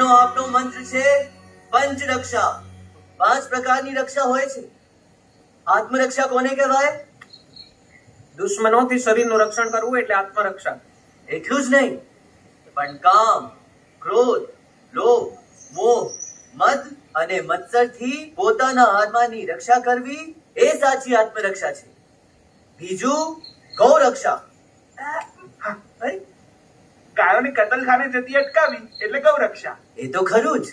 આજનો આપનો મંત્ર છે પંચ રક્ષા. 5 પ્રકારની રક્ષા હોય છે. આત્મરક્ષા કોને કહેવાય? દુશ્મનોથી શરીરનું રક્ષણ કરવું એટલે આત્મરક્ષા. એટલું જ નહીં, પણ કામ, ક્રોધ, લોભ, મોહ, મદ અને મત્સરથી પોતાના આત્માની રક્ષા કરવી એ સાચી આત્મરક્ષા છે. બીજું ગૌરક્ષા. ગાયોની કતલખાને જતી અટકાવી એટલે ગૌરક્ષા. એ તો ખરું જ,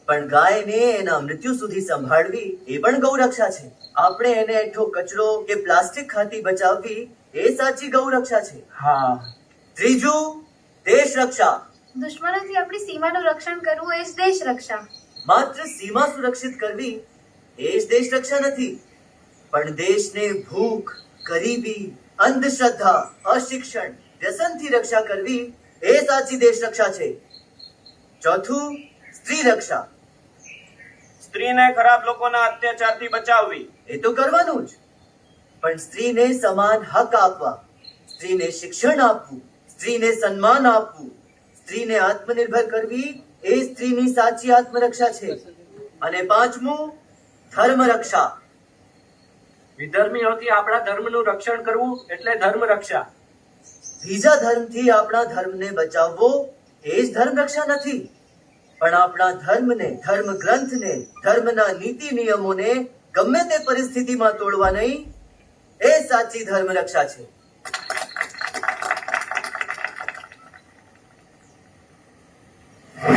પણ ગાયને એના મૃત્યુ સુધી સંભાળવી એ પણ ગૌરક્ષા છે. આપણે એને એઠો કચરો કે પ્લાસ્ટિક ખાતી બચાવવી એ સાચી ગૌરક્ષા છે. હા. ત્રીજું દેશ રક્ષા. દુશ્મનોથી આપણી સીમાનું રક્ષણ કરવું એ જ દેશ રક્ષા. માત્ર સીમા સુરક્ષિત કરવી એ જ દેશ રક્ષા નથી, પણ દેશને ભૂખ, ગરીબી, અંધશ્રદ્ધા, અશિક્ષણ, વ્યસનથી રક્ષા કરવી એ સાચી દેશ રક્ષા છે. ચોથું સ્ત્રી રક્ષા. સ્ત્રીને ખરાબ લોકોના અત્યાચારથી બચાવવી. એ તો કરવાનું જ, પણ સ્ત્રીને સમાન હક આપવા, સ્ત્રીને શિક્ષણ આપવું, સ્ત્રીને સન્માન આપવું, સ્ત્રીને આત્મનિર્ભર કરવી એ સ્ત્રીની સાચી આત્મરક્ષા છે. અને પાંચમું ધર્મ રક્ષા. વિધર્મીઓથી આપણા ધર્મનું રક્ષણ કરવું એટલે ધર્મ રક્ષા. બીજા ધર્મથી આપણા ધર્મને બચાવવો એ જ ધર્મ રક્ષા નથી, પણ આપણા ધર્મને, ધર્મ ગ્રંથને, ધર્મના નીતિ નિયમોને ગમે તે પરિસ્થિતિમાં તોડવા નહીં એ સાચી ધર્મ રક્ષા છે.